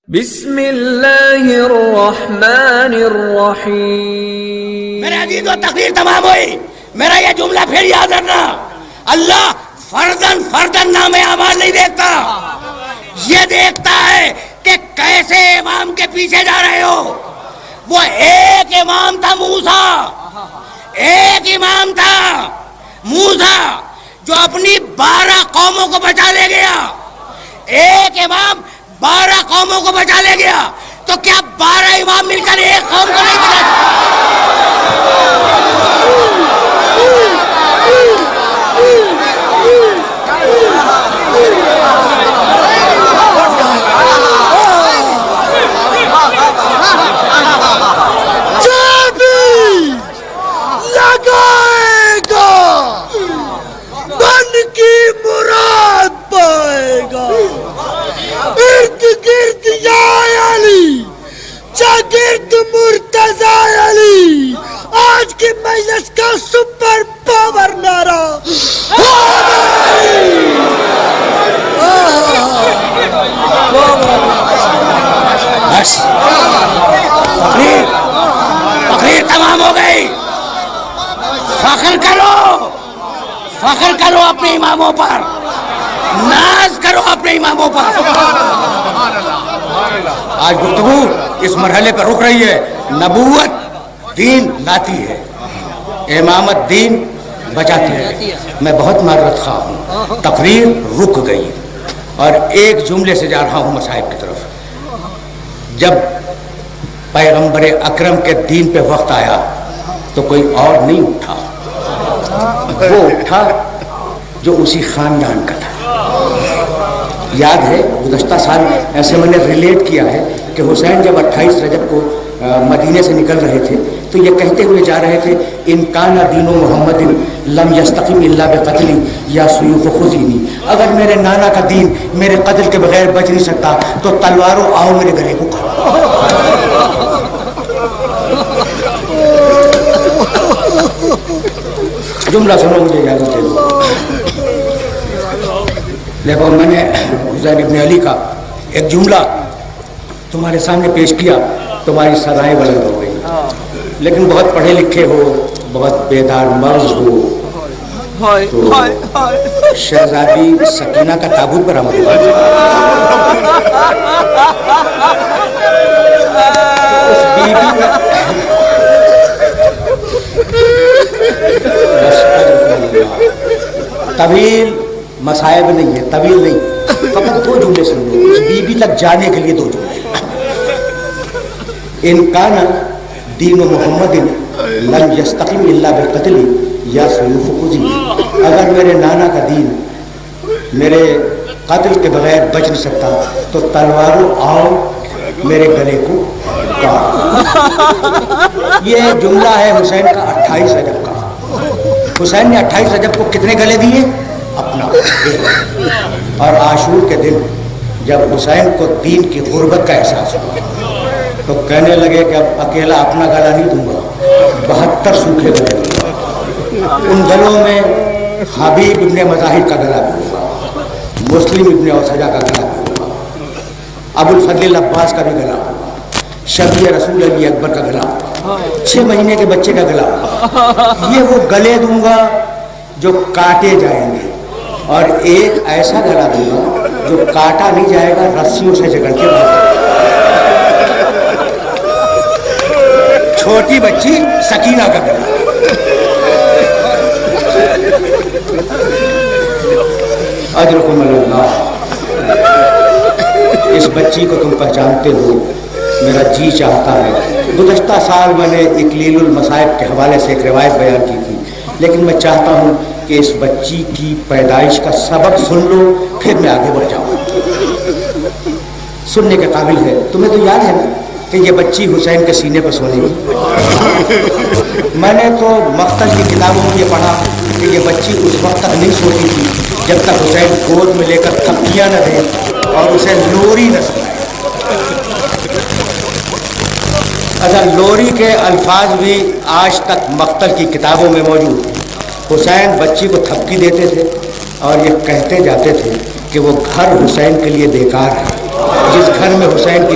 بسم اللہ الرحمن الرحیم. میرے عزیز و تقریر تمام ہوئی. میرا یہ جملہ پھر یاد رکھنا، اللہ فردن نام اعمال نہیں دیکھتا، یہ دیکھتا ہے کہ کیسے امام کے پیچھے جا رہے ہو. وہ ایک امام تھا موسیٰ، ایک امام تھا موسیٰ جو اپنی 12 قوموں کو بچا لے گیا. ایک امام 12 قوموں کو بچا لے گیا، تو کیا 12 امام مل کر ایک قوم کو نہیں بچا لگائے گا من کی مراد پائے گا. ارد گرد یا علی شاگرد مرتضی علی، آج کی مجلس کا سپر پاور نعرہ بس تقریر تمام ہو گئی. فخر کرو اپنے اماموں پر، ناز کرو اپنے اماموں پر. آج گفتگو اس مرحلے پر رک رہی ہے. نبوت دین لاتی ہے، امامت دین بچاتی ہے. میں بہت معذرت خواہ ہوں، تقریر رک گئی اور ایک جملے سے جا رہا ہوں مصائب کی طرف. جب پیغمبر اکرم کے دین پہ وقت آیا تو کوئی اور نہیں اٹھا، وہ اٹھا جو اسی خاندان کا تھا. یاد ہے گزشتہ سال ایسے میں نے ریلیٹ کیا ہے کہ حسین جب 28 رجب کو مدینے سے نکل رہے تھے تو یہ کہتے ہوئے جا رہے تھے، ان کان دین محمد لم یستقم الا بقتلی یا سیوف خذینی. اگر میرے نانا کا دین میرے قتل کے بغیر بچ نہیں سکتا تو تلواروں آؤ میرے گلے کو کھاؤ. جملہ سنو، مجھے اجازت دے دو. دیکھو، میں نے حسین ابن علی کا ایک جملہ تمہارے سامنے پیش کیا، تمہاری سدائیں بلند ہو گئی. لیکن بہت پڑھے لکھے ہو، بہت بیدار مغز ہو، تو شہزادی سکینہ کا تابوت برآمد ہوا. اس بی بی طویل مصائب نہیں ہے، طویل نہیں، فقط 2 جملے سن لو. اس بی بی تک جانے کے لیے 2 جملے. ان کان دین محمد لم یستقم الا بالقتل یا سیوف خذی. اگر میرے نانا کا دین میرے قتل کے بغیر بچ نہیں سکتا تو تلواروں آؤ میرے گلے کو کاٹ. یہ جملہ ہے حسین کا 28 رجب کا. حسین نے 28 رجب کو کتنے گلے دیے؟ اپنا. اور عاشور کے دن جب حسین کو دین کی غربت کا احساس ہوا تو کہنے لگے کہ اب اکیلا اپنا گلا نہیں دوں گا، 72 سوکھے گلے دوں گا. ان گلوں میں حبیب ابن مظاہر کا گلا بھی ہوگا، مسلم ابن اوسجا کا گلا بھی ہوگا، ابو الفضل عباس کا بھی گلا ہوگا، شفیع رسول علی اکبر کا گلا ہوگا، 6 مہینے کے بچے کا گلا ہوگا. یہ وہ گلے دوں گا جو کاٹے جائیں گے، اور ایک ایسا گلا دوں گا جو کاٹا نہیں جائے گا، رسیوں سے جکڑ کے بھاگے. چھوٹی بچی سکینہ کا گلا. اجرکم اللہ. اس بچی کو تم پہچانتے ہو، میرا جی چاہتا ہے. گزشتہ سال میں نے اکلیل المصائب کے حوالے سے ایک روایت بیان کی تھی، لیکن میں چاہتا ہوں کہ اس بچی کی پیدائش کا سبب سن لو، پھر میں آگے بڑھ جاؤں. سننے کے قابل ہے. تمہیں تو یاد ہے نا کہ یہ بچی حسین کے سینے پر سونے گی. میں نے تو مقتل کی کتابوں میں یہ پڑھا کہ یہ بچی اس وقت تک نہیں سوتی تھی جب تک حسین گود میں لے کر تھپکیاں نہ دیں اور اسے لوری نہ سنائے. اچھا، لوری کے الفاظ بھی آج تک مقتل کی کتابوں میں موجود ہیں. حسین بچی کو تھپکی دیتے تھے اور یہ کہتے جاتے تھے کہ وہ گھر حسین کے لیے بیکار ہے. جس گھر میں حسین کی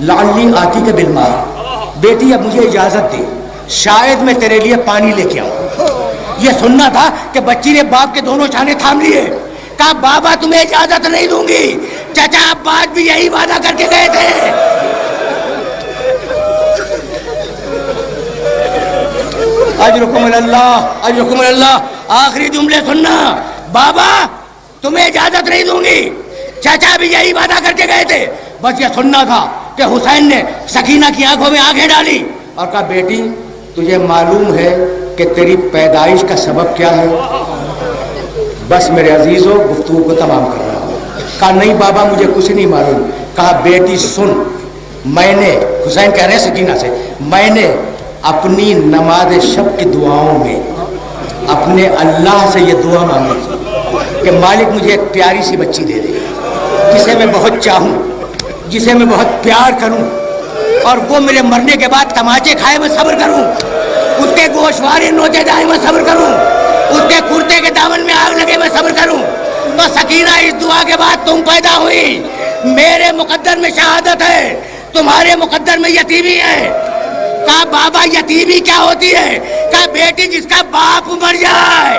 لعلی آتی کے بالماء، بیٹی اب مجھے اجازت دے، شاید میں تیرے لیے پانی لے کے آؤں۔ یہ سننا تھا کہ بچی نے باپ کے دونوں چانے تھام لیے، کہا بابا تمہیں اجازت نہیں دوں گی۔ چچا عباس بھی یہی وعدہ کر کے گئے تھے۔ اجرکم اللہ، اجرکم اللہ۔ آخری جملے سننا، بابا تمہیں اجازت نہیں دوں گی، چچا بھی یہی وعدہ کر کے گئے تھے۔ بس یہ سننا تھا کہ حسین نے سکینہ کی آنکھوں میں آنکھیں ڈالی اور کہا بیٹی تجھے معلوم ہے کہ تیری پیدائش کا سبب کیا ہے؟ بس میرے عزیزوں گفتگو کو تمام کر رہا ہوں۔ کہا نہیں بابا مجھے کچھ نہیں معلوم۔ کہا بیٹی سن، میں نے، حسین کہہ رہے ہیں سکینہ سے، میں نے اپنی نماز شب کی دعاؤں میں اپنے اللہ سے یہ دعا مانگی تھی کہ مالک مجھے ایک پیاری سی بچی دے دے جسے میں بہت چاہوں، جسے میں بہت پیار کروں، اور وہ میرے مرنے کے بعد تماچے کھائے میں صبر کروں، اس کے گوشوارے نوچے جائے میں صبر کروں، اس کے کرتے کے دامن میں آگ لگے میں صبر کروں۔ تو سکینہ اس دعا کے بعد تم پیدا ہوئی، میرے مقدر میں شہادت ہے، تمہارے مقدر میں یتیمی ہے۔ کہا بابا یتیمی کیا ہوتی ہے؟ کہا بیٹی جس کا باپ مر جائے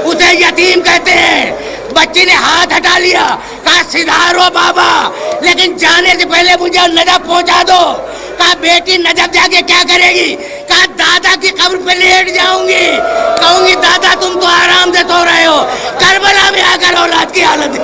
اسے یتیم کہتے ہیں۔ بچی نے ہاتھ ہٹا لیا، کہا سدھارو بابا لیکن جانے سے پہلے مجھے نجف پہنچا دو۔ کہا بیٹی نجف جا کے کیا کرے گی؟ کہا دادا کی قبر پہ لیٹ جاؤں گی، کہوں گی دادا تم تو آرام سے سو رہے ہو، کربلا میں آ کر اولاد کی حالت ہے۔